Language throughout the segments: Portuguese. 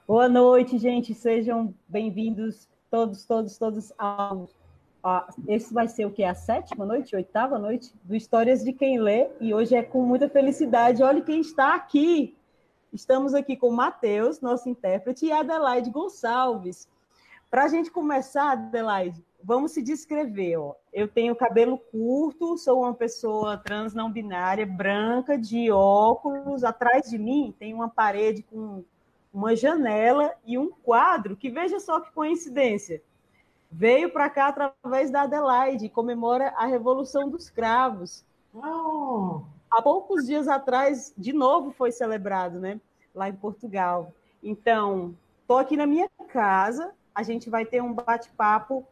Boa noite, gente. Sejam bem-vindos todos esse vai ser o que? A sétima noite, oitava noite do Histórias de Quem Lê, e hoje é com muita felicidade. Olha quem está aqui. Estamos aqui com o Matheus, nosso intérprete, e a Adelaide Gonçalves. Para a gente começar, Adelaide, vamos se descrever. Ó. Eu tenho cabelo curto, sou uma pessoa trans não binária, branca, de óculos. Atrás de mim tem uma parede com uma janela e um quadro que, veja só que coincidência, veio para cá através da Adelaide, comemora a Revolução dos Cravos. Oh, Há poucos dias atrás, de novo foi celebrado, né? Lá em Portugal. Então, estou aqui na minha casa, a gente vai ter um bate-papo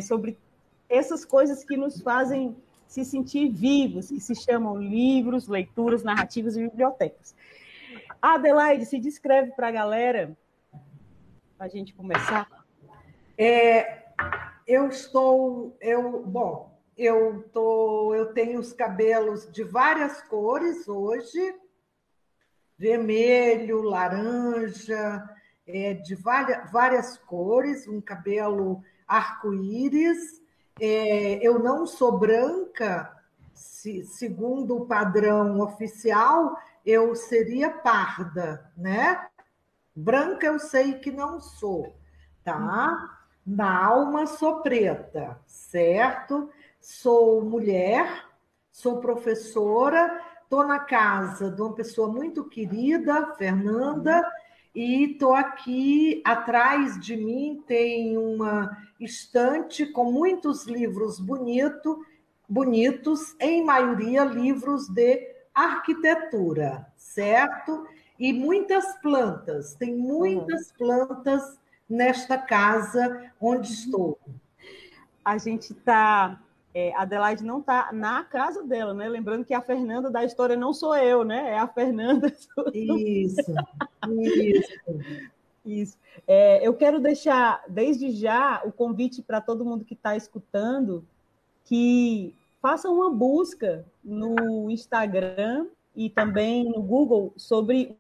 sobre essas coisas que nos fazem se sentir vivos, que se chamam livros, leituras, narrativas e bibliotecas. A Adelaide, se descreve para a galera, para a gente começar. eu tenho os cabelos de várias cores hoje, vermelho, laranja, de várias cores, um cabelo arco-íris. Eu não sou branca, segundo o padrão oficial, eu seria parda, né? Branca eu sei que não sou, tá? Na alma sou preta, certo? Sou mulher, sou professora, estou na casa de uma pessoa muito querida, Fernanda, e estou aqui atrás de mim tem uma estante com muitos livros bonitos, em maioria livros de arquitetura, certo? E muitas plantas, tem muitas plantas nesta casa onde estou. A gente está. A Adelaide não está na casa dela, né? Lembrando que a Fernanda da história não sou eu, né? É a Fernanda. Isso, isso. Isso. Eu quero deixar, desde já, o convite para todo mundo que está escutando que faça uma busca no Instagram e também no Google sobre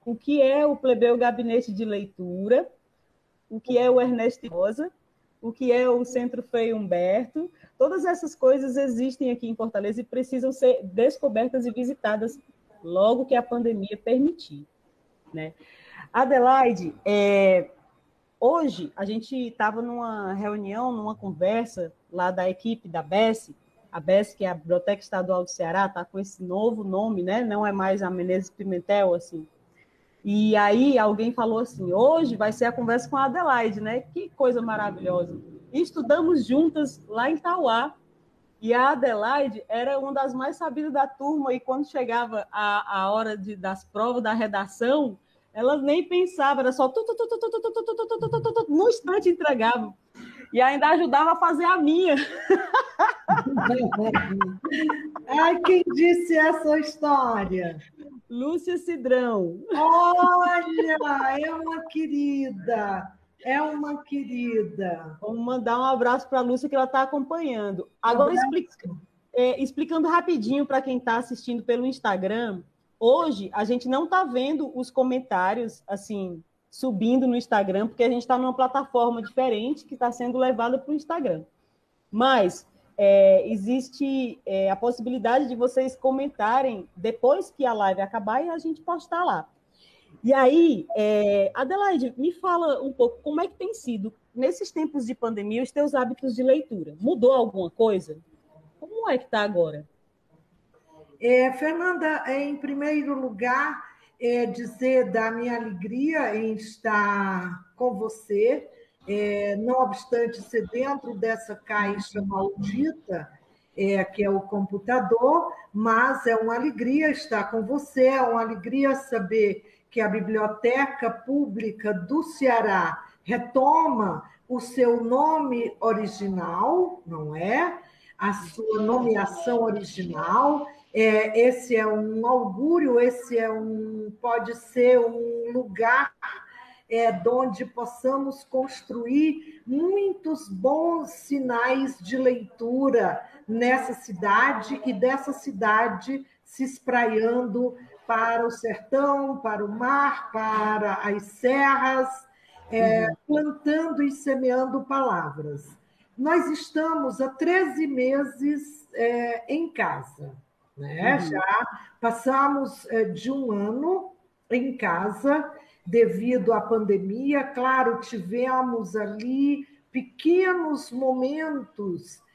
o que é o Plebeu Gabinete de Leitura, o que é o Ernesto Rosa, o que é o Centro Frei Humberto. Todas essas coisas existem aqui em Fortaleza e precisam ser descobertas e visitadas logo que a pandemia permitir. Né? Adelaide, hoje a gente estava numa reunião, numa conversa lá da equipe da BES, a BES, que é a Biblioteca Estadual do Ceará, está com esse novo nome, né? Não é mais a Menezes Pimentel, assim. E aí alguém falou assim, hoje vai ser a conversa com a Adelaide, né? Que coisa maravilhosa. E estudamos juntas lá em Tauá. E a Adelaide era uma das mais sabidas da turma, e quando chegava a hora das provas da redação, ela nem pensava, era só no instante entregava. E ainda ajudava a fazer a minha. Ai, quem disse essa história? Lúcia Cidrão. Olha, é uma querida, é uma querida. Vamos mandar um abraço para a Lúcia, que ela está acompanhando. Um Agora, abraço. explicando rapidinho para quem está assistindo pelo Instagram, hoje a gente não está vendo os comentários assim subindo no Instagram, porque a gente está numa plataforma diferente que está sendo levada para o Instagram. Mas existe a possibilidade de vocês comentarem depois que a live acabar e a gente postar lá. E aí, Adelaide, me fala um pouco como é que tem sido, nesses tempos de pandemia, os teus hábitos de leitura. Mudou alguma coisa? Como é que está agora? Fernanda, em primeiro lugar, dizer da minha alegria em estar com você, não obstante ser dentro dessa caixa maldita, que é o computador, mas é uma alegria estar com você, é uma alegria saber que a Biblioteca Pública do Ceará retoma o seu nome original, não é? A sua nomeação original. Esse é um augúrio, pode ser um lugar onde possamos construir muitos bons sinais de leitura nessa cidade e dessa cidade se espraiando para o sertão, para o mar, para as serras, plantando e semeando palavras. Nós estamos há 13 meses em casa, né? Já passamos de um ano em casa devido à pandemia. Claro, tivemos ali pequenos momentos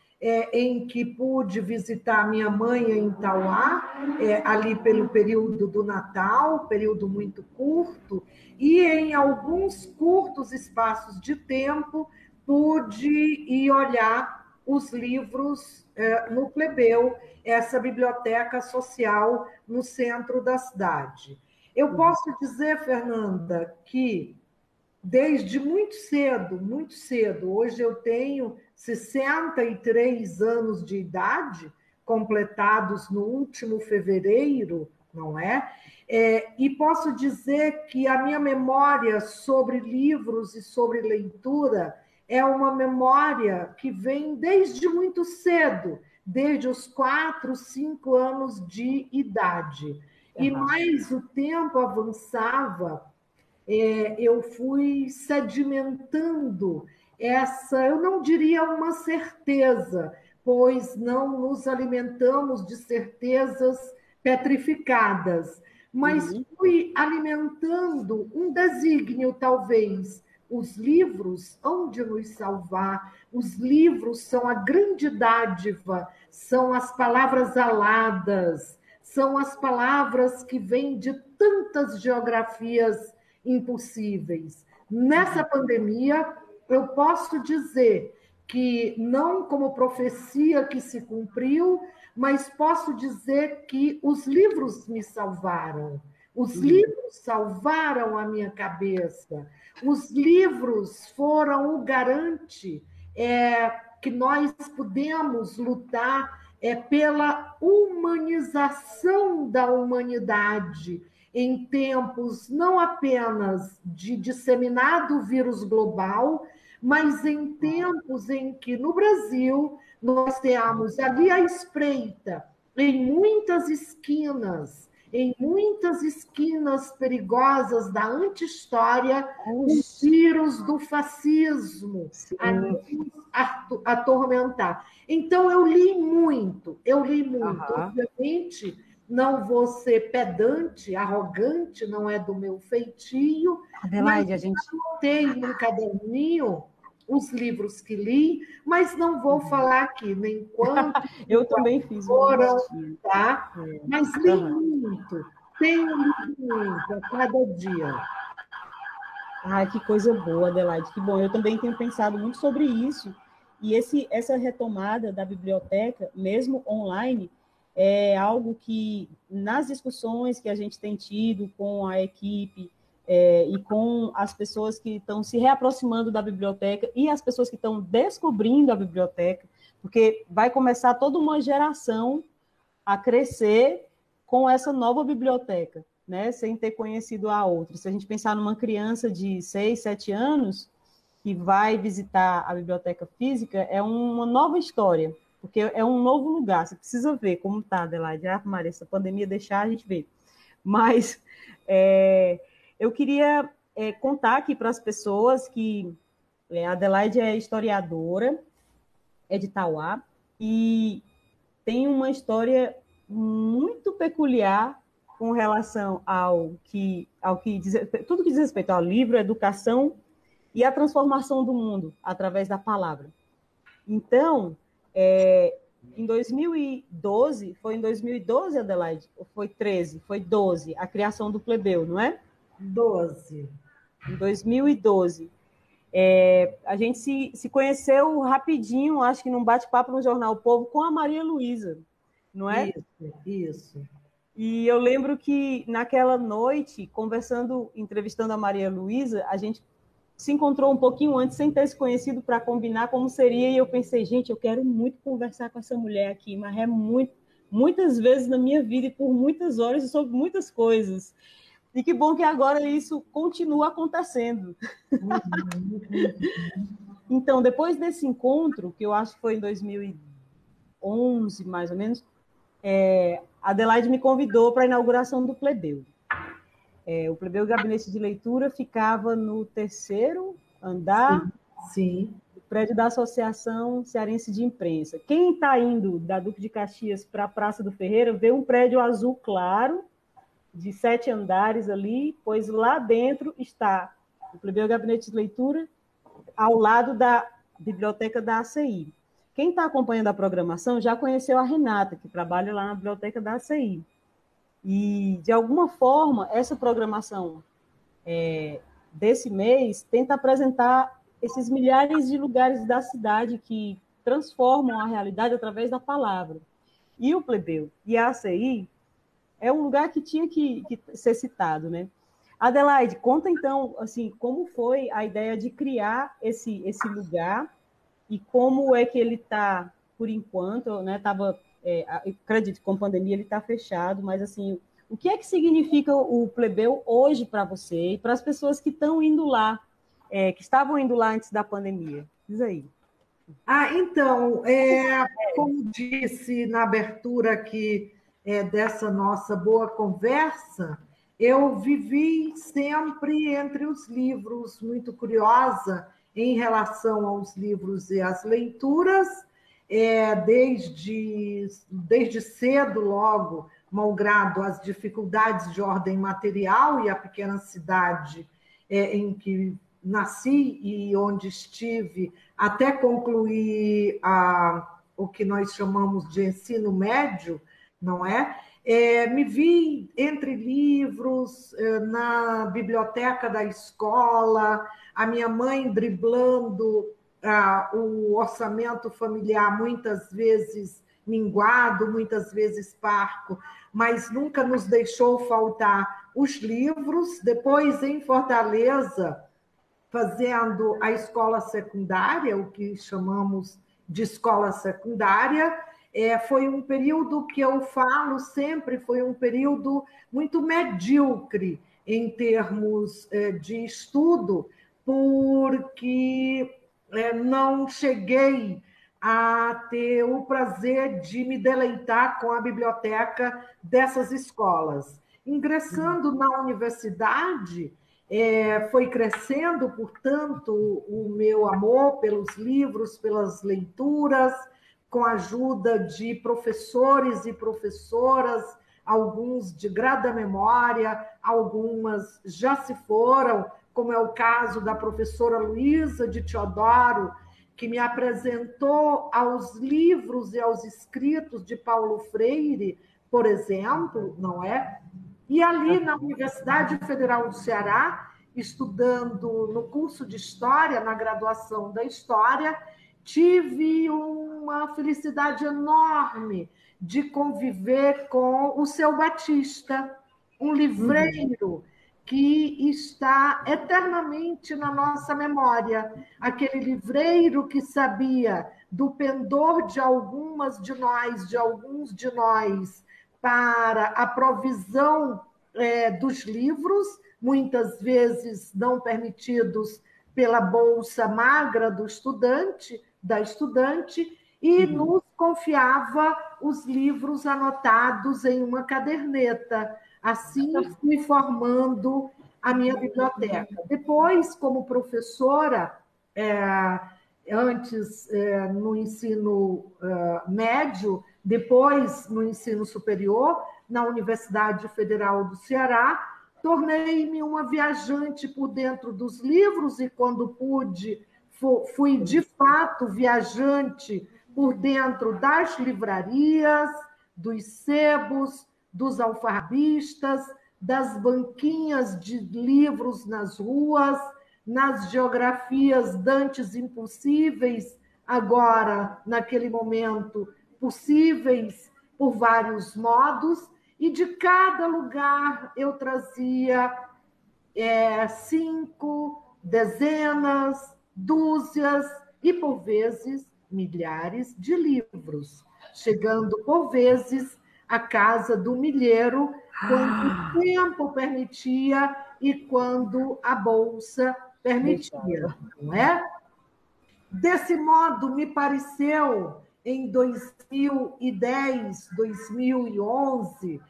em que pude visitar minha mãe em Tauá, ali pelo período do Natal, período muito curto, e em alguns curtos espaços de tempo pude ir olhar os livros no Plebeu, essa biblioteca social no centro da cidade. Eu posso dizer, Fernanda, que desde muito cedo, hoje eu tenho 63 anos de idade, completados no último fevereiro, não é? E posso dizer que a minha memória sobre livros e sobre leitura é uma memória que vem desde muito cedo, desde os 4, 5 anos de idade. E mais o tempo avançava, eu fui sedimentando essa, eu não diria uma certeza, pois não nos alimentamos de certezas petrificadas, mas fui alimentando um desígnio, talvez. Os livros hão de nos salvar, os livros são a grande dádiva, são as palavras aladas, são as palavras que vêm de tantas geografias impossíveis. Nessa pandemia, eu posso dizer que, não como profecia que se cumpriu, mas posso dizer que os livros me salvaram. Os livros salvaram a minha cabeça. Os livros foram o garante que nós podemos lutar pela humanização da humanidade em tempos não apenas de disseminado vírus global, mas em tempos em que, no Brasil, nós temos ali à espreita, em muitas esquinas perigosas da anti-história, o vírus do fascismo a nos atormentar. Então, eu li muito. Obviamente, não vou ser pedante, arrogante, não é do meu feitio, Adelaide, mas anotei num caderninho os livros que li, mas não vou falar aqui nem quanto eu também fiz foram, tá? Mas li muito, tenho lido muito a cada dia. Ai, que coisa boa, Adelaide, que bom. Eu também tenho pensado muito sobre isso. E essa retomada da biblioteca, mesmo online, é algo que, nas discussões que a gente tem tido com a equipe e com as pessoas que estão se reaproximando da biblioteca e as pessoas que estão descobrindo a biblioteca, porque vai começar toda uma geração a crescer com essa nova biblioteca, né, sem ter conhecido a outra. Se a gente pensar numa criança de 6, 7 anos que vai visitar a biblioteca física, é uma nova história, porque é um novo lugar. Você precisa ver como está, Adelaide. Maria, essa pandemia deixar a gente ver. Mas eu queria contar aqui para as pessoas que a Adelaide é historiadora, é de Tauá, e tem uma história muito peculiar com relação ao que diz, tudo que diz respeito ao livro, a educação e a transformação do mundo através da palavra. Então, em 2012, foi em 2012, Adelaide? Ou foi 13? Foi 12, a criação do Plebeu, não é? 12. Em 2012. A gente se conheceu rapidinho, acho que num bate-papo no Jornal O Povo, com a Maria Luísa, não é? Isso. E eu lembro que naquela noite, entrevistando a Maria Luísa, a gente se encontrou um pouquinho antes, sem ter se conhecido, para combinar como seria, e eu pensei, gente, eu quero muito conversar com essa mulher aqui, mas muitas vezes na minha vida e por muitas horas e sobre muitas coisas. E que bom que agora isso continua acontecendo. Então, depois desse encontro, que eu acho que foi em 2011, mais ou menos, a Adelaide me convidou para a inauguração do Plebeu. O Plebeu Gabinete de Leitura ficava no 3º andar sim. do prédio da Associação Cearense de Imprensa. Quem está indo da Duque de Caxias para a Praça do Ferreira vê um prédio azul claro, de 7 andares ali, pois lá dentro está o Plebeu Gabinete de Leitura, ao lado da biblioteca da ACI. Quem está acompanhando a programação já conheceu a Renata, que trabalha lá na biblioteca da ACI. E, de alguma forma, essa programação desse mês tenta apresentar esses milhares de lugares da cidade que transformam a realidade através da palavra. E o Plebeu e a ACI é um lugar que tinha que ser citado, né? Adelaide, conta então, assim, como foi a ideia de criar esse lugar e como é que ele está, por enquanto, né? Acredito que com a pandemia ele está fechado, mas assim, o que é que significa o Plebeu hoje para você e para as pessoas que estão indo lá, que estavam indo lá antes da pandemia? Diz aí. Então, como disse na abertura aqui dessa nossa boa conversa, eu vivi sempre entre os livros, muito curiosa em relação aos livros e às leituras, desde cedo, logo, malgrado as dificuldades de ordem material e a pequena cidade em que nasci e onde estive até concluir o que nós chamamos de ensino médio, não é? Me vi entre livros, na biblioteca da escola, a minha mãe driblando o orçamento familiar, muitas vezes minguado, muitas vezes parco, mas nunca nos deixou faltar os livros. Depois, em Fortaleza, fazendo a escola secundária, o que chamamos de escola secundária, foi um período que eu falo sempre, foi um período muito medíocre em termos de estudo, porque não cheguei a ter o prazer de me deleitar com a biblioteca dessas escolas. Ingressando na universidade, foi crescendo, portanto, o meu amor pelos livros, pelas leituras, com a ajuda de professores e professoras, alguns de grada memória, algumas já se foram, como é o caso da professora Luísa de Teodoro, que me apresentou aos livros e aos escritos de Paulo Freire, por exemplo, não é? E ali na Universidade Federal do Ceará, estudando no curso de História, na graduação da História, tive uma felicidade enorme de conviver com o Seu Batista, um livreiro que está eternamente na nossa memória. Aquele livreiro que sabia do pendor de alguns de nós, para a provisão dos livros, muitas vezes não permitidos pela bolsa magra da estudante, e nos confiava os livros anotados em uma caderneta. Assim fui formando a minha biblioteca. Depois, como professora, antes no ensino médio, depois no ensino superior, na Universidade Federal do Ceará, tornei-me uma viajante por dentro dos livros e, quando pude, fui de fato viajante por dentro das livrarias, dos sebos, dos alfarrabistas, das banquinhas de livros nas ruas, nas geografias dantes impossíveis, agora, naquele momento, possíveis por vários modos, e de cada lugar eu trazia 5, dezenas, dúzias e, por vezes, milhares de livros, chegando, por vezes, à casa do milheiro, quando o tempo permitia e quando a bolsa permitia, não é? Desse modo, me pareceu em 2010, 2011,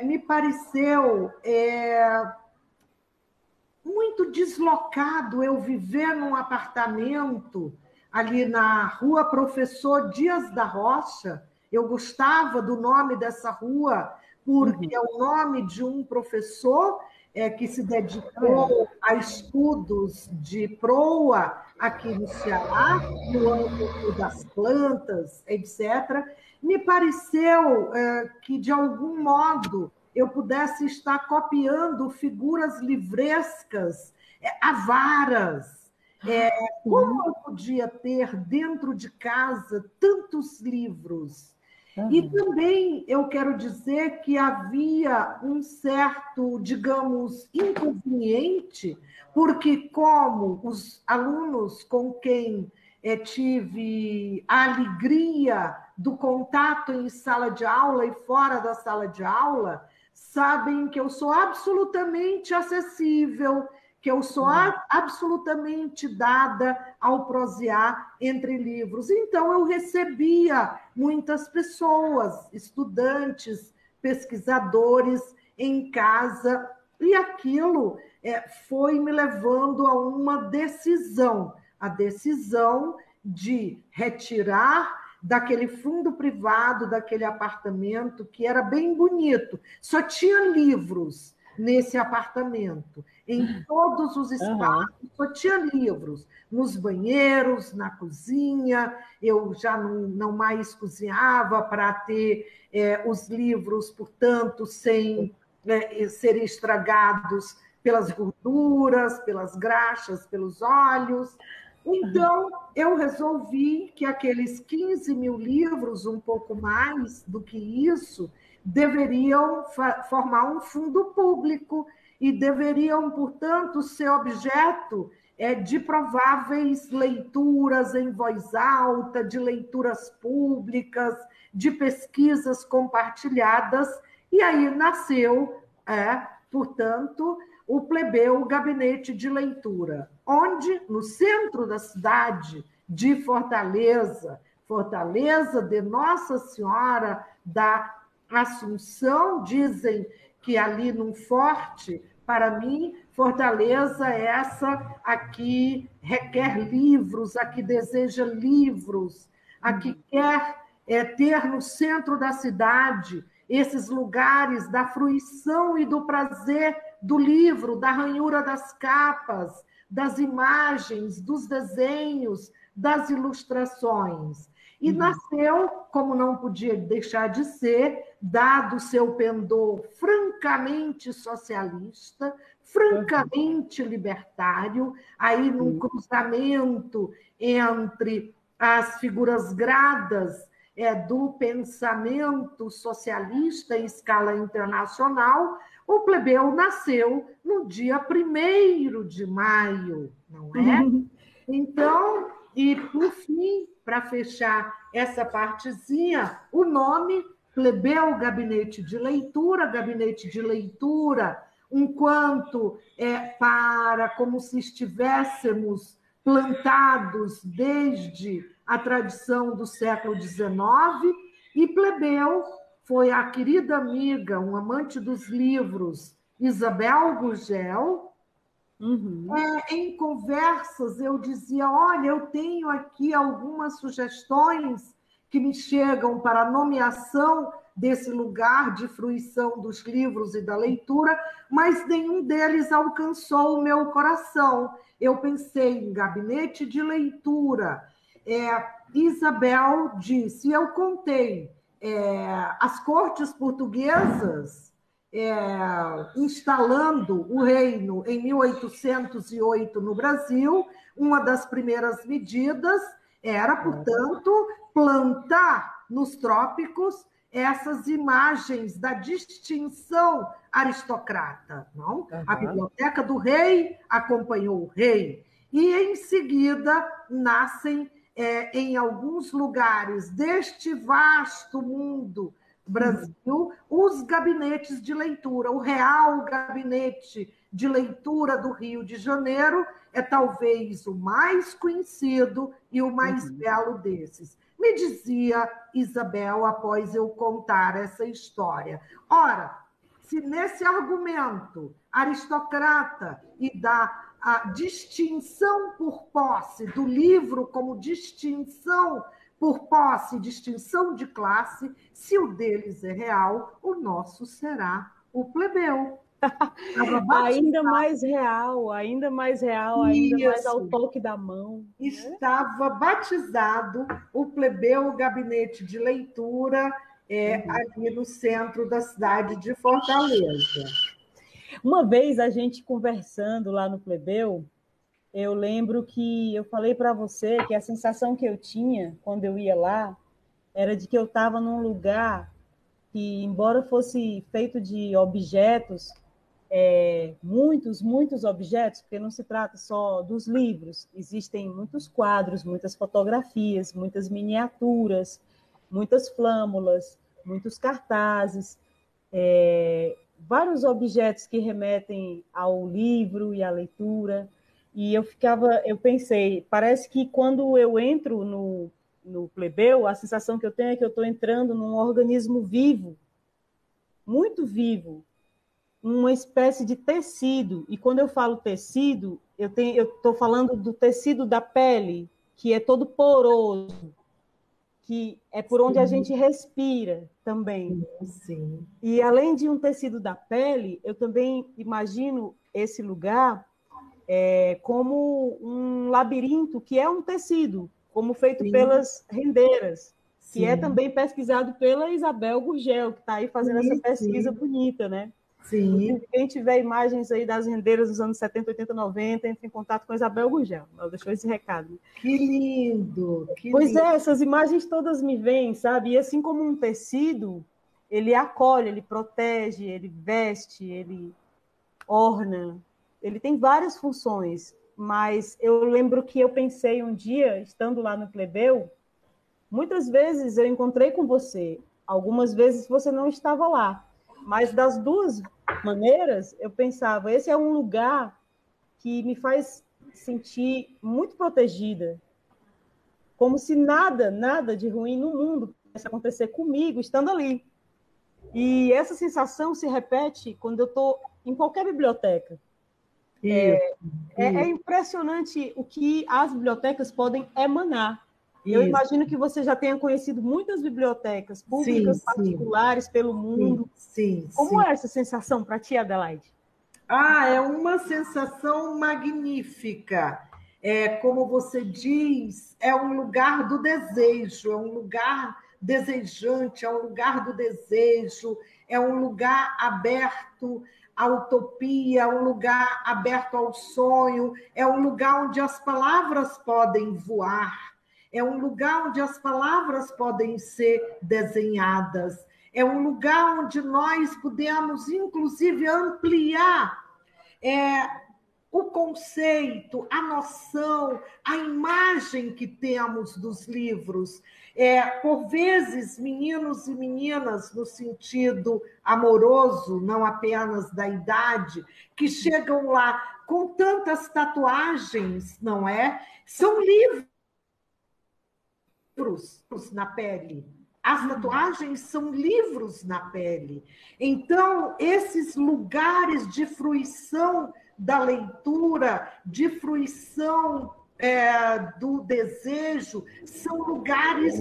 me pareceu muito deslocado eu viver num apartamento ali na Rua Professor Dias da Rocha. Eu gostava do nome dessa rua, porque é o nome de um professor que se dedicou a estudos de proa aqui no Ceará, no âmbito das plantas, etc. Me pareceu que, de algum modo, eu pudesse estar copiando figuras livrescas, avaras. Como eu podia ter dentro de casa tantos livros? E também eu quero dizer que havia um certo, digamos, inconveniente, porque como os alunos com quem tive a alegria do contato em sala de aula e fora da sala de aula, sabem que eu sou absolutamente acessível, que eu sou absolutamente dada ao prosear entre livros. Então, eu recebia muitas pessoas, estudantes, pesquisadores em casa, e aquilo foi me levando a uma decisão, a decisão de retirar daquele fundo privado, daquele apartamento, que era bem bonito. Só tinha livros nesse apartamento. Em todos os espaços, só tinha livros. Nos banheiros, na cozinha, eu já não mais cozinhava para ter os livros, portanto, sem serem estragados pelas gorduras, pelas graxas, pelos óleos. Então, eu resolvi que aqueles 15 mil livros, um pouco mais do que isso, deveriam formar um fundo público e deveriam, portanto, ser objeto de prováveis leituras em voz alta, de leituras públicas, de pesquisas compartilhadas. E aí nasceu, portanto, o Plebeu Gabinete de Leitura, onde, no centro da cidade de Fortaleza, Fortaleza de Nossa Senhora da Assunção, dizem que ali num forte, para mim, Fortaleza é essa aqui requer livros, aqui deseja livros, aqui quer ter no centro da cidade esses lugares da fruição e do prazer do livro, da ranhura das capas, das imagens, dos desenhos, das ilustrações. E nasceu, como não podia deixar de ser, dado seu pendor francamente socialista, francamente libertário, aí num cruzamento entre as figuras gradas do pensamento socialista em escala internacional. O Plebeu nasceu no dia 1º de maio, não é? Então, e por fim, para fechar essa partezinha, o nome Plebeu Gabinete de Leitura, enquanto para como se estivéssemos plantados desde a tradição do século XIX, e Plebeu foi a querida amiga, um amante dos livros, Isabel Gurgel. Em conversas, eu dizia, olha, eu tenho aqui algumas sugestões que me chegam para a nomeação desse lugar de fruição dos livros e da leitura, mas nenhum deles alcançou o meu coração. Eu pensei em gabinete de leitura. Isabel disse, eu contei as cortes portuguesas instalando o reino em 1808 no Brasil. Uma das primeiras medidas era, portanto, plantar nos trópicos essas imagens da distinção aristocrata. Não? A Biblioteca do Rei acompanhou o rei. E, em seguida, nascem, em alguns lugares deste vasto mundo Brasil, os gabinetes de leitura. O Real Gabinete de Leitura do Rio de Janeiro é talvez o mais conhecido e o mais belo desses. me dizia Isabel, após eu contar essa história. Ora, se nesse argumento aristocrata e da a distinção por posse do livro como distinção por posse, distinção de classe, se o deles é real, o nosso será o plebeu. Ainda mais real, ainda mais real, ainda mais ao toque da mão. Estava batizado o plebeu gabinete de leitura ali no centro da cidade de Fortaleza. Uma vez a gente conversando lá no plebeu, eu lembro que eu falei para você que a sensação que eu tinha quando eu ia lá era de que eu estava num lugar que, embora fosse feito de objetos, muitos objetos, porque não se trata só dos livros, existem muitos quadros, muitas fotografias, muitas miniaturas, muitas flâmulas, muitos cartazes, vários objetos que remetem ao livro e à leitura. E eu pensei, parece que quando eu entro no plebeu, a sensação que eu tenho é que eu estou entrando num organismo vivo, muito vivo, uma espécie de tecido. E quando eu falo tecido, eu estou falando do tecido da pele, que é todo poroso, que é por onde a gente respira também. Sim. E além de um tecido da pele, eu também imagino esse lugar como um labirinto, que é um tecido, como feito pelas rendeiras, que é também pesquisado pela Isabel Gurgel, que está aí fazendo essa pesquisa bonita, né? Sim. Quem tiver imagens aí das rendeiras dos anos 70, 80, 90, entre em contato com a Isabel Gurgel. Ela deixou esse recado. Que lindo! Pois é, essas imagens todas me vêm, sabe? E assim como um tecido, ele acolhe, ele protege, ele veste, ele orna, ele tem várias funções. Mas eu lembro que eu pensei um dia, estando lá no plebeu, muitas vezes eu encontrei com você, algumas vezes você não estava lá. Mas das duas maneiras, eu pensava, esse é um lugar que me faz sentir muito protegida, como se nada de ruim no mundo pudesse acontecer comigo estando ali. E essa sensação se repete quando eu estou em qualquer biblioteca. É impressionante o que as bibliotecas podem emanar. Eu imagino que você já tenha conhecido muitas bibliotecas públicas, particulares pelo mundo. Como é essa sensação para ti, Adelaide? É uma sensação magnífica. Como você diz, é um lugar do desejo, é um lugar desejante, é um lugar do desejo, é um lugar aberto à utopia, é um lugar aberto ao sonho, é um lugar onde as palavras podem voar, é um lugar onde as palavras podem ser desenhadas, é um lugar onde nós podemos, inclusive, ampliar o conceito, a noção, a imagem que temos dos livros. Por vezes, meninos e meninas, no sentido amoroso, não apenas da idade, que chegam lá com tantas tatuagens, não é? São livros na pele. As tatuagens são livros na pele. Então, esses lugares de fruição da leitura, de fruição do desejo, são lugares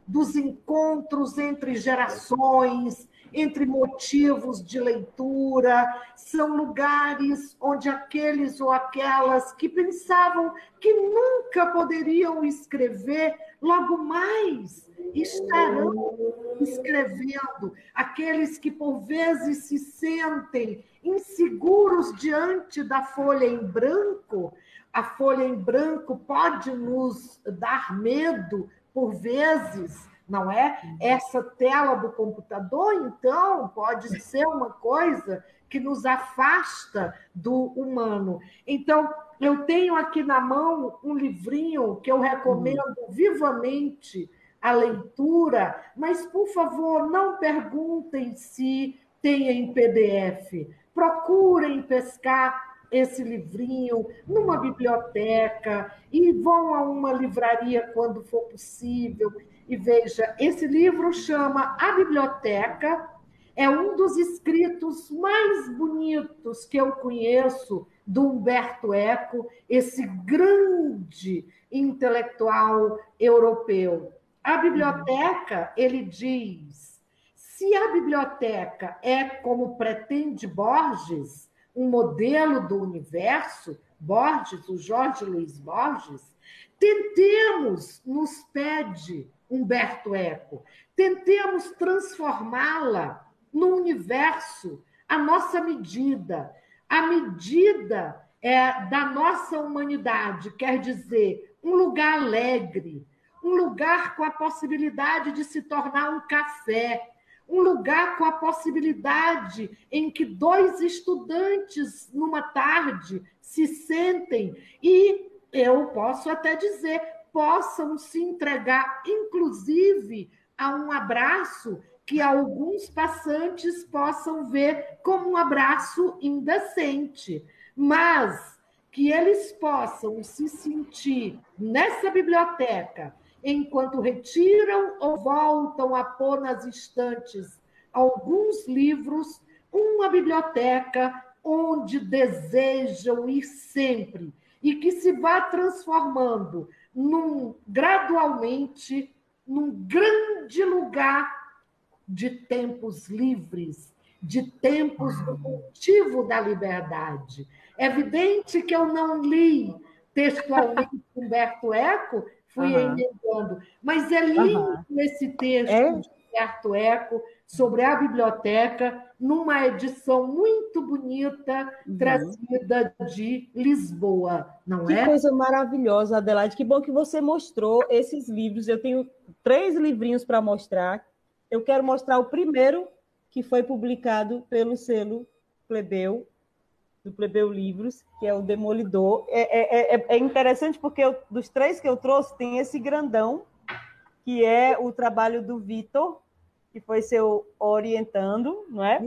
dos encontros entre gerações, entre motivos de leitura, são lugares onde aqueles ou aquelas que pensavam que nunca poderiam escrever, logo mais estarão escrevendo. Aqueles que por vezes se sentem inseguros diante da folha em branco, a folha em branco pode nos dar medo por vezes, não é? Essa tela do computador, então, pode ser uma coisa que nos afasta do humano. Então, eu tenho aqui na mão um livrinho que eu recomendo vivamente a leitura, mas, por favor, não perguntem se tem em PDF. Procurem pescar esse livrinho numa biblioteca e vão a uma livraria quando for possível. E veja, esse livro chama A Biblioteca, é um dos escritos mais bonitos que eu conheço do Umberto Eco, esse grande intelectual europeu. A biblioteca, ele diz, se a biblioteca é como pretende Borges, um modelo do universo, Borges, o Jorge Luiz Borges, tentemos, nos pede Humberto Eco, tentemos transformá-la no universo, a nossa medida. A medida da nossa humanidade, quer dizer, um lugar alegre, um lugar com a possibilidade de se tornar um café, um lugar com a possibilidade em que dois estudantes, numa tarde, se sentem e, eu posso até dizer, possam se entregar, inclusive, a um abraço que alguns passantes possam ver como um abraço indecente, mas que eles possam se sentir nessa biblioteca, enquanto retiram ou voltam a pôr nas estantes alguns livros, uma biblioteca onde desejam ir sempre e que se vá transformando gradualmente num grande lugar de tempos livres, de tempos do cultivo da liberdade. É evidente que eu não li textualmente Humberto Eco, fui emendando, mas é lindo esse texto de Humberto Eco sobre a biblioteca, numa edição muito bonita, trazida de Lisboa, não é? Que coisa maravilhosa, Adelaide. Que bom que você mostrou esses livros. Eu tenho 3 livrinhos para mostrar. Eu quero mostrar o primeiro, que foi publicado pelo selo Plebeu, do Plebeu Livros, que é o Demolidor. É interessante porque dos 3 que eu trouxe, tem esse grandão, que é o trabalho do Vitor, que foi seu orientando, não é?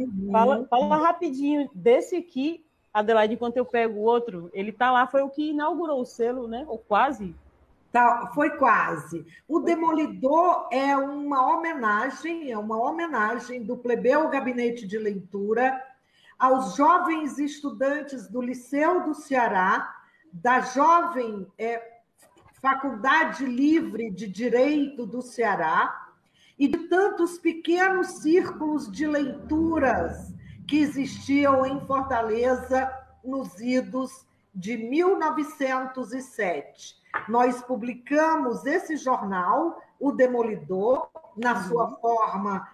Fala rapidinho desse aqui, Adelaide, enquanto eu pego o outro. Ele está lá, foi o que inaugurou o selo, né? Ou quase. Tá, foi quase. O Demolidor é uma homenagem do Plebeu Gabinete de Leitura aos jovens estudantes do Liceu do Ceará, da jovem Faculdade Livre de Direito do Ceará e de tantos pequenos círculos de leituras que existiam em Fortaleza nos idos de 1907. Nós publicamos esse jornal, O Demolidor, na sua forma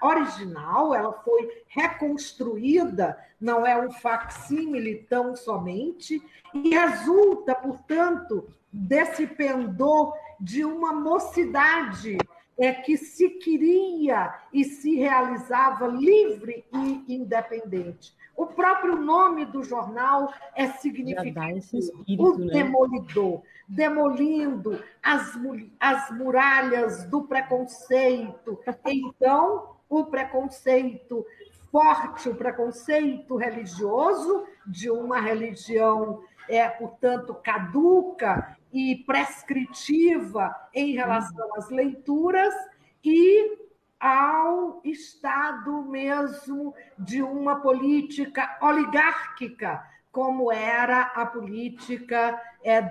original, ela foi reconstruída, não é um facsímile tão somente, e resulta, portanto, desse pendor de uma mocidade que se queria e se realizava livre e independente. O próprio nome do jornal é significativo, o Demolidor, demolindo as muralhas do preconceito. Então, o preconceito forte, o preconceito religioso, de uma religião, portanto, caduca e prescritiva em relação às leituras, e ao estado mesmo de uma política oligárquica, como era a política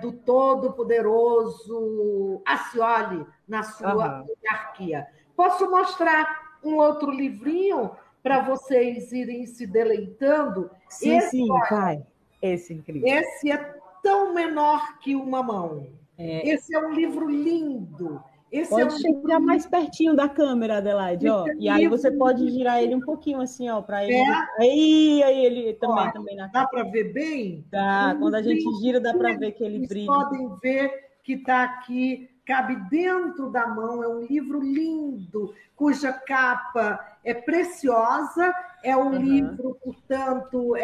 do todo-poderoso Ascioli na sua oligarquia. Posso mostrar um outro livrinho para vocês irem se deleitando? Sim, vai. Esse é incrível. Esse é tão menor que uma mão. Esse é um livro lindo. Pode chegar mais pertinho da câmera, Adelaide, ó. E aí você pode girar ele um pouquinho assim, ó, para ele. Aí ele também na dá para ver bem? Dá. Quando a gente gira, dá para ver que ele brilha. Vocês podem ver que está aqui, cabe dentro da mão. É um livro lindo, cuja capa é preciosa. É um livro, portanto,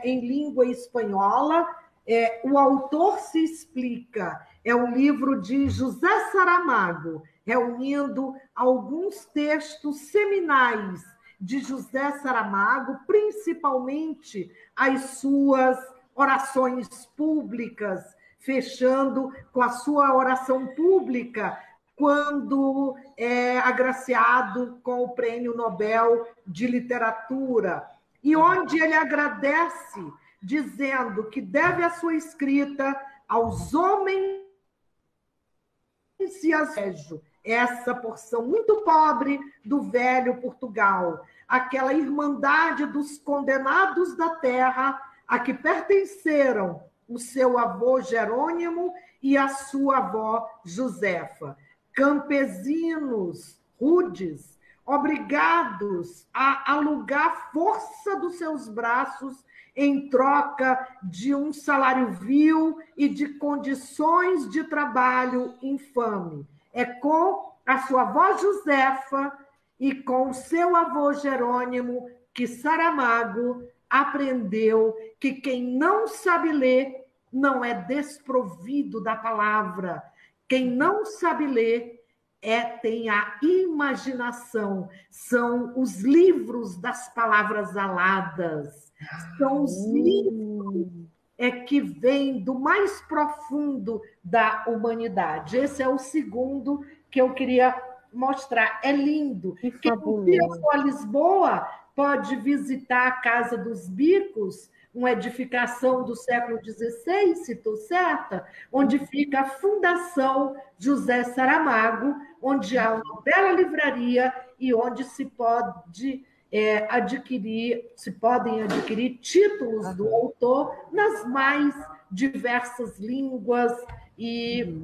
em língua espanhola. O autor se explica. É um livro de José Saramago, reunindo alguns textos seminais de José Saramago, principalmente as suas orações públicas, fechando com a sua oração pública, quando é agraciado com o Prêmio Nobel de Literatura, e onde ele agradece, dizendo que deve a sua escrita aos homens e às essa porção muito pobre do velho Portugal, aquela irmandade dos condenados da terra a que pertenceram o seu avô Jerônimo e a sua avó Josefa. Campesinos rudes, obrigados a alugar a força dos seus braços em troca de um salário vil e de condições de trabalho infame. É com a sua avó Josefa e com o seu avô Jerônimo que Saramago aprendeu que quem não sabe ler não é desprovido da palavra. Quem não sabe ler tem a imaginação, são os livros das palavras aladas, são os livros que vêm do mais profundo da humanidade. Esse é o segundo que eu queria mostrar. É lindo. Quem um dia for a Lisboa pode visitar a Casa dos Bicos, uma edificação do século XVI, se estou certa, onde fica a Fundação José Saramago, onde há uma bela livraria e onde se podem adquirir títulos do autor nas mais diversas línguas e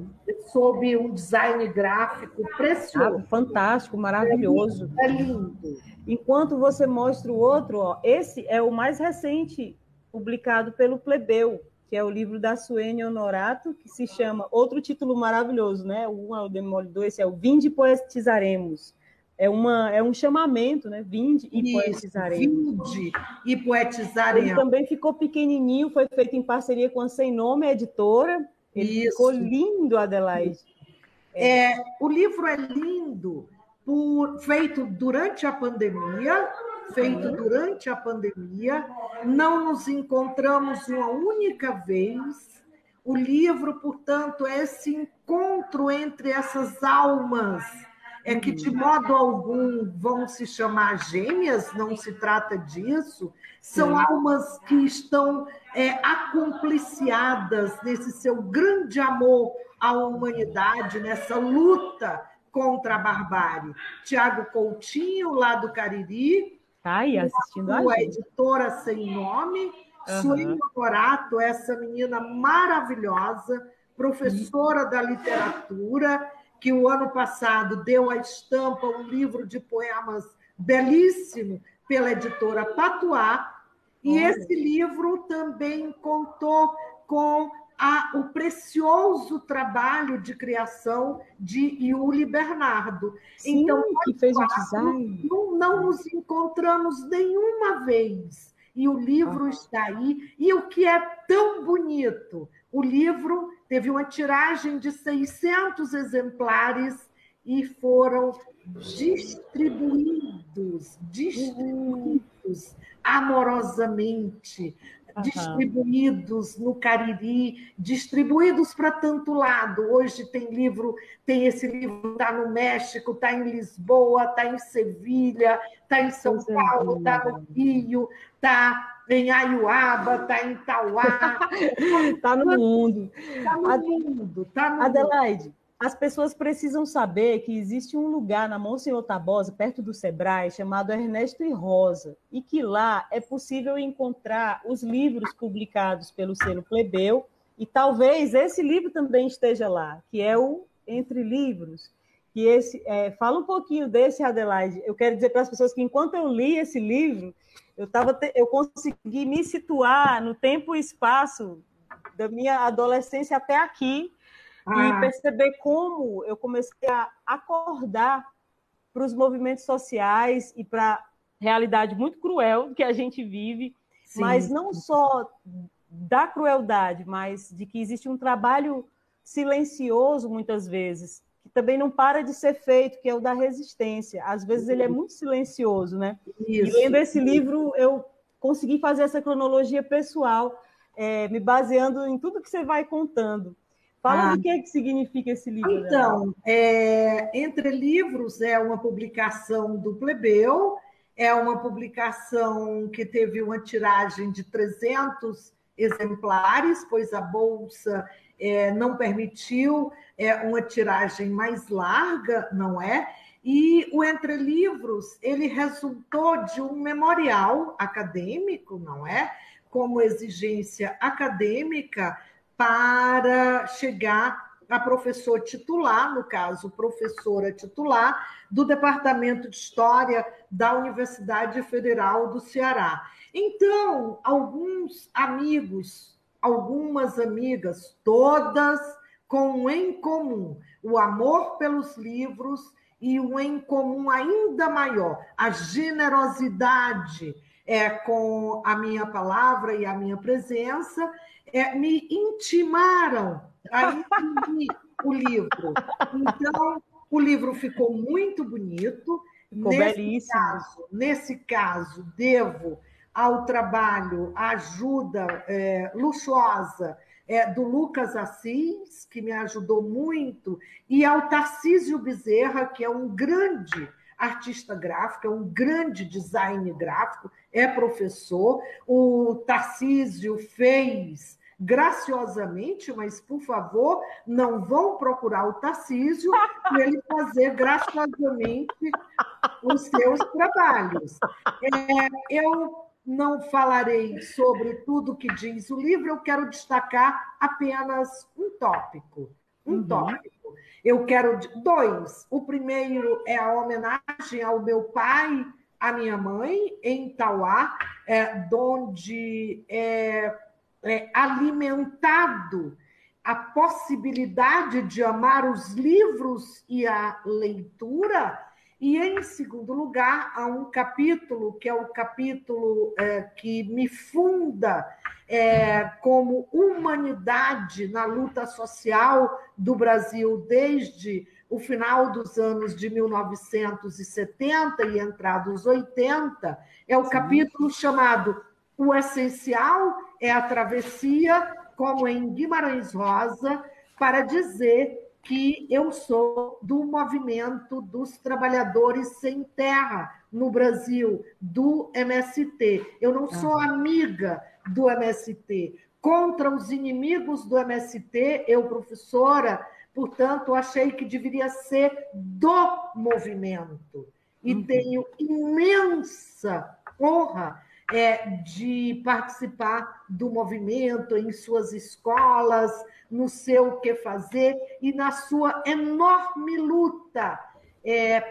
sob um design gráfico precioso. Fantástico, maravilhoso. É lindo. Enquanto você mostra o outro, ó, esse é o mais recente, publicado pelo Plebeu, que é o livro da Suene Honorato, que se chama, outro título maravilhoso, né? Um é o Demolidor, esse é o Vinde e Poetizaremos. É um chamamento, né? Vinde e poetizaremos. Vinde e poetizaremos. Ele também ficou pequenininho, foi feito em parceria com a Sem Nome Editora. Ele ficou lindo, Adelaide. O livro é lindo, feito durante a pandemia, não nos encontramos uma única vez. O livro, portanto, é esse encontro entre essas almas, que de modo algum vão se chamar gêmeas, não se trata disso, são almas que estão acompliciadas nesse seu grande amor à humanidade, nessa luta contra a barbárie. Tiago Coutinho, lá do Cariri, assistindo a editora Sem Nome, Sueli Honorato, essa menina maravilhosa, professora da literatura, que o ano passado deu à estampa um livro de poemas belíssimo pela editora Patois, e esse livro também contou com o precioso trabalho de criação de Yuli Bernardo. Sim, então, que fez o design. Não nos encontramos nenhuma vez, e o livro está aí, e o que é tão bonito, o livro teve uma tiragem de 600 exemplares e foram distribuídos amorosamente, distribuídos no Cariri, distribuídos para tanto lado. Hoje tem esse livro, está no México, está em Lisboa, está em Sevilha, está em São Paulo, está no Rio, está em Aiuaba, está em Tauá. Está no mundo. Está no mundo. Adelaide, as pessoas precisam saber que existe um lugar na Monsenhor Tabosa, perto do Sebrae, chamado Ernesto e Rosa, e que lá é possível encontrar os livros publicados pelo selo Plebeu, e talvez esse livro também esteja lá, que é o Entre Livros. Que fala um pouquinho desse, Adelaide. Eu quero dizer para as pessoas que, enquanto eu li esse livro, eu consegui me situar no tempo e espaço da minha adolescência até aqui, e perceber como eu comecei a acordar para os movimentos sociais e para a realidade muito cruel que a gente vive, mas não só da crueldade, mas de que existe um trabalho silencioso, muitas vezes, que também não para de ser feito, que é o da resistência. Às vezes ele é muito silencioso, né? Isso. E lendo esse livro, eu consegui fazer essa cronologia pessoal, me baseando em tudo que você vai contando. Fala do que significa esse livro. Então, Entre Livros é uma publicação do Plebeu, é uma publicação que teve uma tiragem de 300 exemplares, pois a Bolsa não permitiu uma tiragem mais larga, não é? E o Entre Livros, ele resultou de um memorial acadêmico, não é? Como exigência acadêmica para chegar a professor titular, no caso, professora titular, do Departamento de História da Universidade Federal do Ceará. Então, alguns amigos, algumas amigas, todas com um em comum, o amor pelos livros e um em comum ainda maior, a generosidade com a minha palavra e a minha presença, me intimaram a imprimir o livro. Então, o livro ficou muito bonito. Ficou belíssimo. Nesse caso, devo ao trabalho, à ajuda luxuosa do Lucas Assis, que me ajudou muito, e ao Tarcísio Bezerra, que é um grande artista gráfico, é um grande design gráfico, é professor. O Tarcísio fez graciosamente, mas, por favor, não vão procurar o Tarcísio para ele fazer graciosamente os seus trabalhos. Eu não falarei sobre tudo que diz o livro, eu quero destacar apenas um tópico. Tópico. Eu quero dois. O primeiro é a homenagem ao meu pai, à minha mãe, em Tauá, onde alimentado a possibilidade de amar os livros e a leitura. E, em segundo lugar, há um capítulo, que é o capítulo que me funda como humanidade na luta social do Brasil desde o final dos anos de 1970 e entrados 80, é o capítulo chamado O Essencial é a Travessia, como em Guimarães Rosa, para dizer que eu sou do movimento dos trabalhadores sem terra no Brasil, do MST. Eu não sou amiga do MST. Contra os inimigos do MST, eu, professora, portanto, achei que deveria ser do movimento. E tenho imensa honra de participar do movimento em suas escolas, no seu que fazer e na sua enorme luta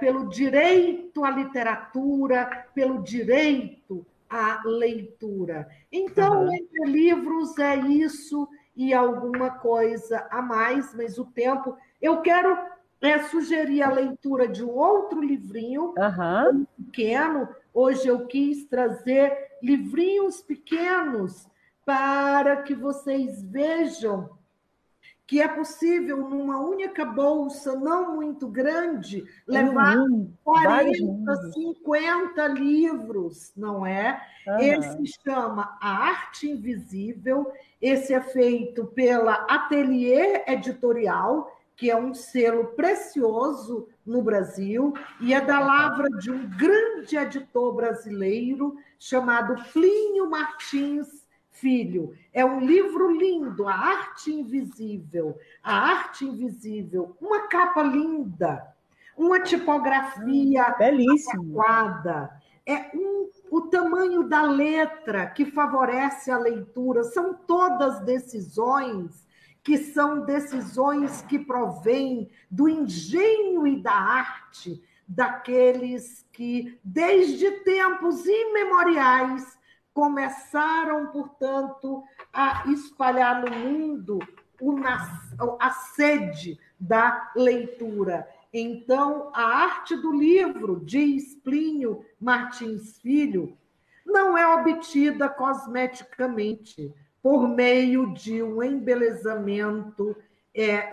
pelo direito à literatura, pelo direito à leitura. Então, Entre Livros é isso e alguma coisa a mais, mas o tempo... Eu quero sugerir a leitura de um outro livrinho, pequeno. Hoje eu quis trazer livrinhos pequenos para que vocês vejam que é possível, numa única bolsa não muito grande, levar 40, 50 livros, não é? Esse chama A Arte Invisível, esse é feito pela Ateliê Editorial, que é um selo precioso no Brasil, e é da lavra de um grande editor brasileiro chamado Plínio Martins Filho. É um livro lindo, A Arte Invisível. A Arte Invisível, uma capa linda, uma tipografia adequada, o tamanho da letra que favorece a leitura. São todas decisões que são decisões que provêm do engenho e da arte daqueles que, desde tempos imemoriais, começaram, portanto, a espalhar no mundo a sede da leitura. Então, a arte do livro, diz Plínio Martins Filho, não é obtida cosmeticamente, por meio de um embelezamento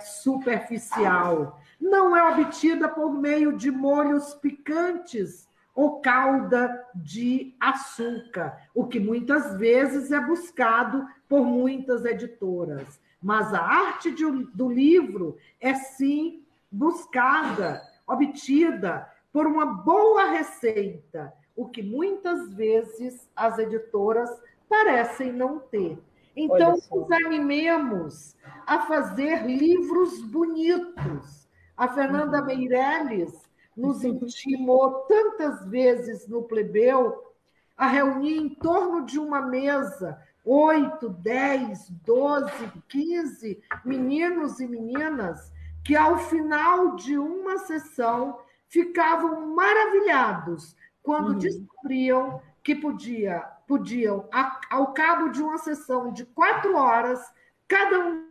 superficial. não é obtida por meio de molhos picantes ou calda de açúcar, o que muitas vezes é buscado por muitas editoras. Mas a arte do livro é, sim, buscada, obtida por uma boa receita, o que muitas vezes as editoras parecem não ter. Então, nos animemos a fazer livros bonitos. A Fernanda Meirelles nos intimou tantas vezes no Plebeu a reunir em torno de uma mesa 8, 10, 12, 15 meninos e meninas que, ao final de uma sessão, ficavam maravilhados quando descobriam que podiam, ao cabo de uma sessão de 4 horas, cada um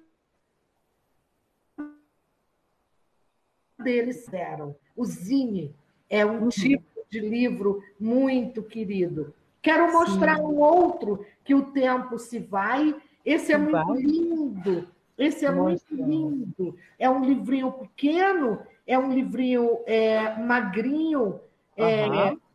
deles deram. O Zine é um tipo de livro muito querido. Quero mostrar um outro que o tempo se vai. Esse é muito lindo. Esse é muito lindo. É um livrinho pequeno, é um livrinho magrinho,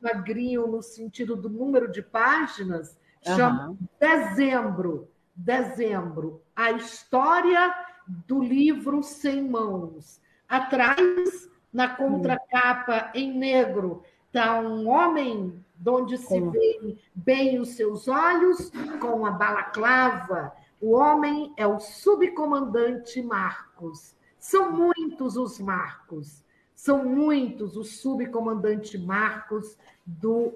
magrinho no sentido do número de páginas, chama Dezembro. Dezembro, a história do livro sem mãos. Atrás, na contracapa em negro, está um homem onde se vê bem os seus olhos, com a balaclava. O homem é o subcomandante Marcos. São muitos os Marcos, são muitos os subcomandantes Marcos do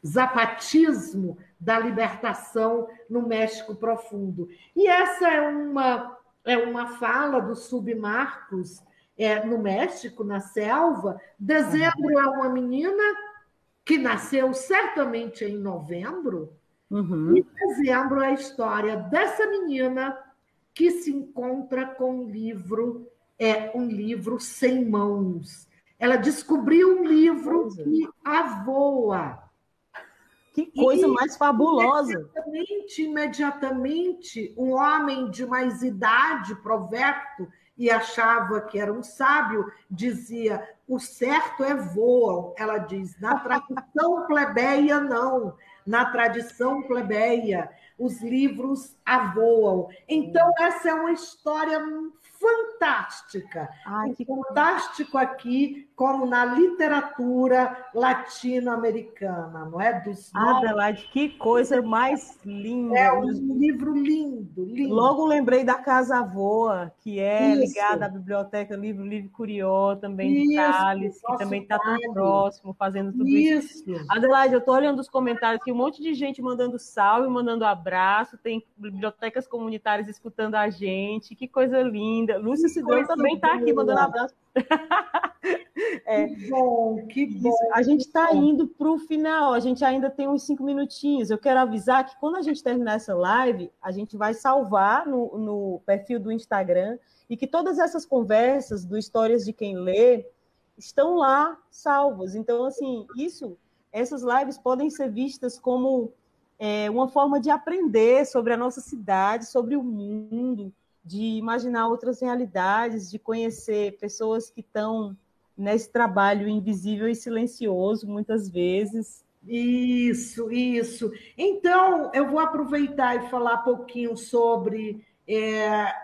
zapatismo da libertação no México profundo. E essa é uma fala do submarcos no México, na selva. Dezembro é uma menina que nasceu certamente em novembro, e dezembro é a história dessa menina que se encontra com um livro sem mãos. Ela descobriu um livro que a voa. Que coisa mais fabulosa! Imediatamente, um homem de mais idade, proverto, e achava que era um sábio, dizia: o certo é voam. Ela diz: na tradição plebeia, não. Na tradição plebeia, os livros avoam. Então, essa é uma história fantástica. Fantástico aqui, como na literatura latino-americana, não é? Adelaide, que coisa mais linda! É um livro lindo, lindo. Logo lembrei da Casa Voa, que é ligada à biblioteca Livro Livre Curió, também Thales, que também está tão próximo, fazendo tudo isso. Adelaide, eu estou olhando os comentários aqui, um monte de gente mandando salve, mandando abraço, tem bibliotecas comunitárias escutando a gente, que coisa linda. Lúcia Cidrão também está aqui mandando abraço. Que bom, que bom. A gente está indo para o final, a gente ainda tem uns 5 minutinhos. Eu quero avisar que quando a gente terminar essa live, a gente vai salvar no perfil do Instagram e que todas essas conversas do Histórias de Quem Lê estão lá salvas. Então, assim, essas lives podem ser vistas como uma forma de aprender sobre a nossa cidade, sobre o mundo, de imaginar outras realidades, de conhecer pessoas que estão nesse trabalho invisível e silencioso, muitas vezes. Isso, isso. Então, eu vou aproveitar e falar um pouquinho sobre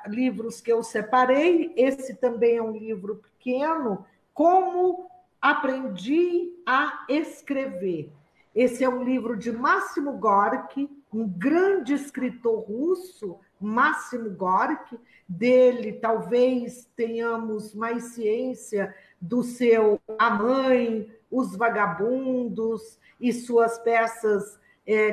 livros que eu separei. Esse também é um livro pequeno, Como Aprendi a Escrever. Esse é um livro de Máximo Gorki, um grande escritor russo, Máximo Gorki. Dele, talvez tenhamos mais ciência do seu A Mãe, Os Vagabundos e suas peças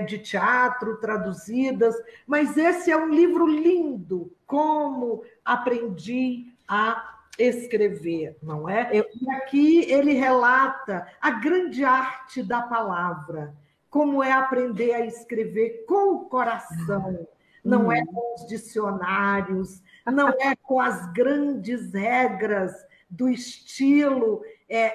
de teatro traduzidas, mas esse é um livro lindo, Como Aprendi a Escrever, não é? E aqui ele relata a grande arte da palavra, como é aprender a escrever com o coração, não é com os dicionários, não é com as grandes regras do estilo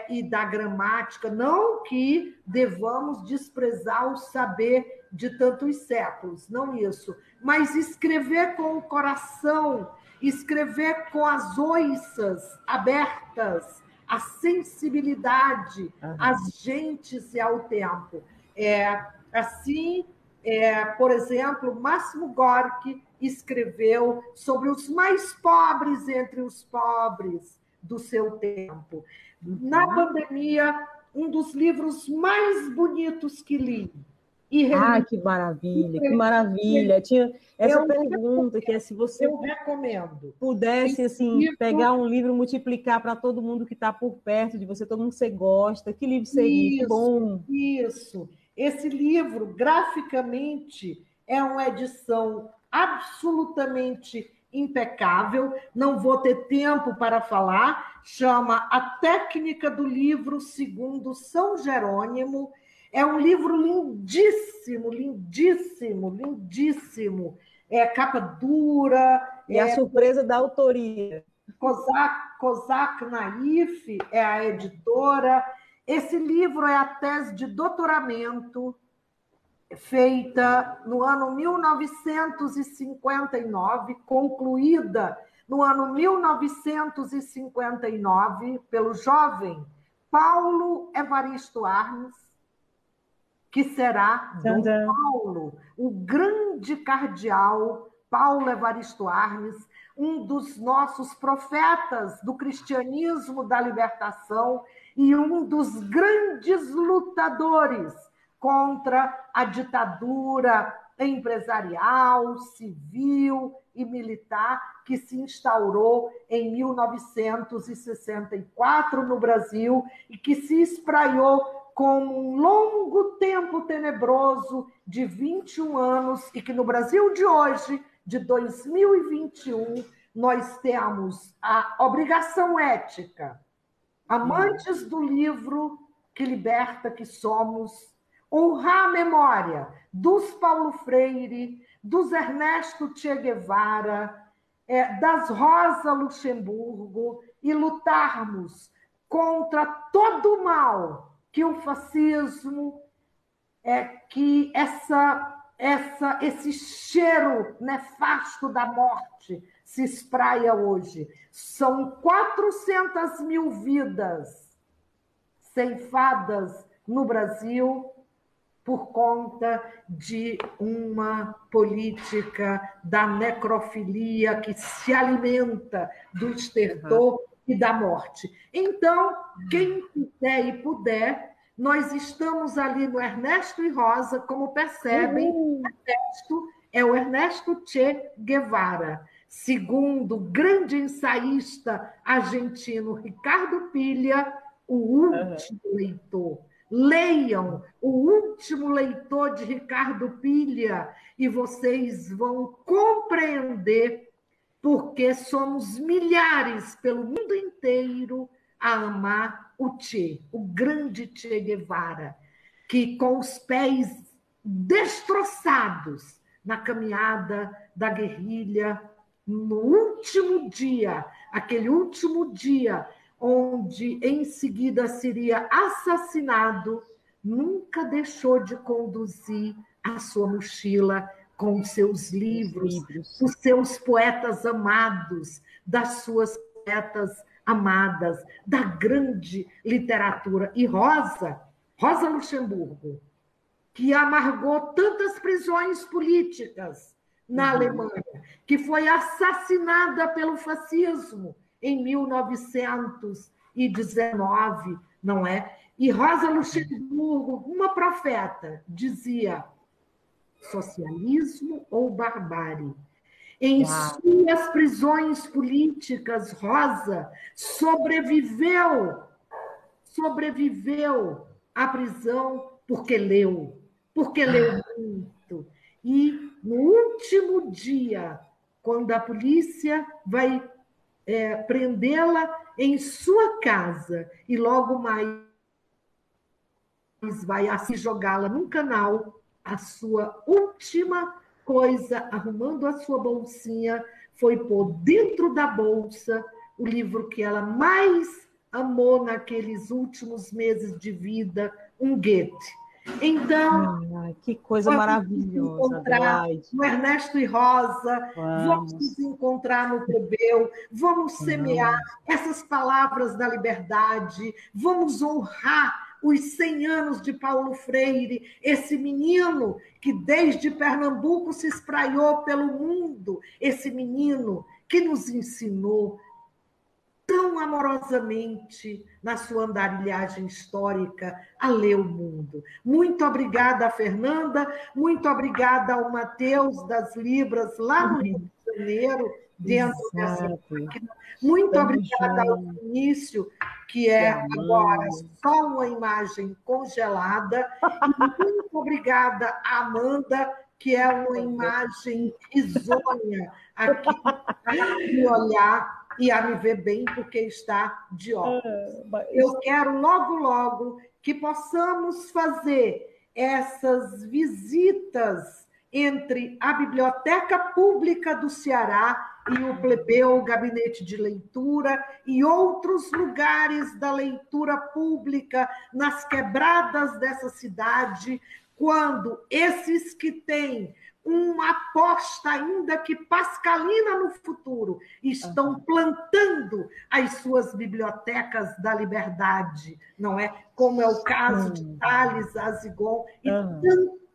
e da gramática, não que devamos desprezar o saber de tantos séculos, não isso, mas escrever com o coração escrever com as oiças abertas, a sensibilidade às gentes e ao tempo. Assim, por exemplo, Máximo Gorki escreveu sobre os mais pobres entre os pobres do seu tempo. Na pandemia, um dos livros mais bonitos que li. Que maravilha, que maravilha. Tinha essa pergunta que é se você pudesse assim, pegar um livro, multiplicar para todo mundo que está por perto de você, todo mundo que você gosta, que livro seria? Isso, que bom. Isso. Esse livro, graficamente, é uma edição absolutamente impecável. Não vou ter tempo para falar. Chama A Técnica do Livro segundo São Jerônimo. É um livro lindíssimo, lindíssimo, lindíssimo. É capa dura. E a surpresa da autoria. Kozak Naif é a editora. Esse livro é a tese de doutoramento feita no ano 1959, concluída no ano 1959 pelo jovem Paulo Evaristo Arnes, que será Dom Paulo, o grande cardeal Paulo Evaristo Arnes, um dos nossos profetas do cristianismo da libertação e um dos grandes lutadores contra a ditadura empresarial, civil e militar que se instaurou em 1964 no Brasil e que se espraiou com um longo tempo tenebroso de 21 anos e que no Brasil de hoje, de 2021, nós temos a obrigação ética, amantes do livro que liberta que somos, honrar a memória dos Paulo Freire, dos Ernesto Che Guevara, das Rosa Luxemburgo e lutarmos contra todo o mal que o fascismo, que esse cheiro nefasto da morte se espraia hoje. São 400 mil vidas ceifadas no Brasil por conta de uma política da necrofilia que se alimenta do estertor e da morte. Então, quem quiser e puder, nós estamos ali no Ernesto e Rosa, como percebem, Ernesto é o Ernesto Che Guevara, segundo o grande ensaísta argentino Ricardo Pilha, o último leitor. Leiam O Último Leitor de Ricardo Pilha e vocês vão compreender porque somos milhares pelo mundo inteiro a amar o Che, o grande Che Guevara, que com os pés destroçados na caminhada da guerrilha, no último dia, aquele último dia onde em seguida seria assassinado, nunca deixou de conduzir a sua mochila com os seus livros, os seus poetas amados, das suas poetas amadas, da grande literatura. E Rosa Luxemburgo, que amargou tantas prisões políticas na Alemanha, que foi assassinada pelo fascismo em 1919, não é? E Rosa Luxemburgo, uma profeta, dizia: socialismo ou barbárie? Em suas prisões políticas, Rosa sobreviveu à prisão porque leu muito. E no último dia, quando a polícia vai prendê-la em sua casa e logo mais vai assim jogá-la num canal, a sua última coisa, arrumando a sua bolsinha, foi pôr dentro da bolsa o livro que ela mais amou naqueles últimos meses de vida, um Goethe. Então, Ai, que coisa vamos nos maravilhosa, encontrar Adelaide. no Ernesto e Rosa, vamos nos Vamos, encontrar no Plebeu, vamos semear vamos. essas palavras da liberdade, vamos honrar os 100 anos de Paulo Freire, esse menino que desde Pernambuco se espraiou pelo mundo, esse menino que nos ensinou tão amorosamente na sua andarilhagem histórica a ler o mundo. Muito obrigada, Fernanda, muito obrigada ao Matheus das Libras, lá no Rio de Janeiro, dentro dessa Exato. máquina. Muito Tamo obrigada ao junto. Vinícius, que Te é agora amamos. só uma imagem congelada. E muito obrigada à Amanda, que é uma imagem risonha aqui a me olhar e a me ver bem, porque está de óculos. Eu quero logo, logo que possamos fazer essas visitas entre a Biblioteca Pública do Ceará e o Plebeu Gabinete de Leitura e outros lugares da leitura pública nas quebradas dessa cidade, quando esses que têm uma aposta ainda que pascalina no futuro, estão plantando as suas bibliotecas da liberdade, não é? Como é o caso de Thales Azigon e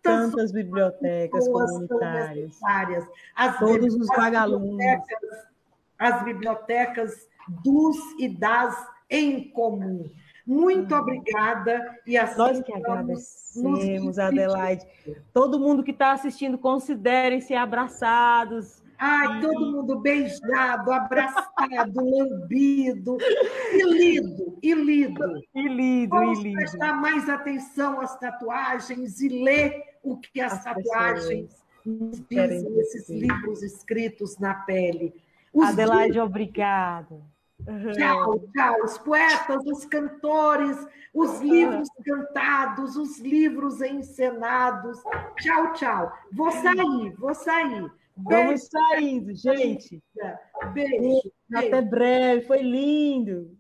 Tantas bibliotecas pessoas tão comunitárias. necessárias. Todos os vagalumes. As bibliotecas dos e das em comum. Muito obrigada. E assim nós que agradecemos, Adelaide. Todo mundo que está assistindo, considerem-se abraçados. Ai, todo mundo beijado, abraçado, lambido, e lido, e lido. E lido, Vamos e lido. prestar mais atenção às tatuagens e ler o que as tatuagens nos dizem, esses livros escritos na pele. Adelaide, obrigada. Tchau, tchau. Os poetas, os cantores, os livros cantados, os livros encenados. Tchau, tchau. Vou sair, vou sair. Vamos saindo, gente. Beijo. Até breve, foi lindo.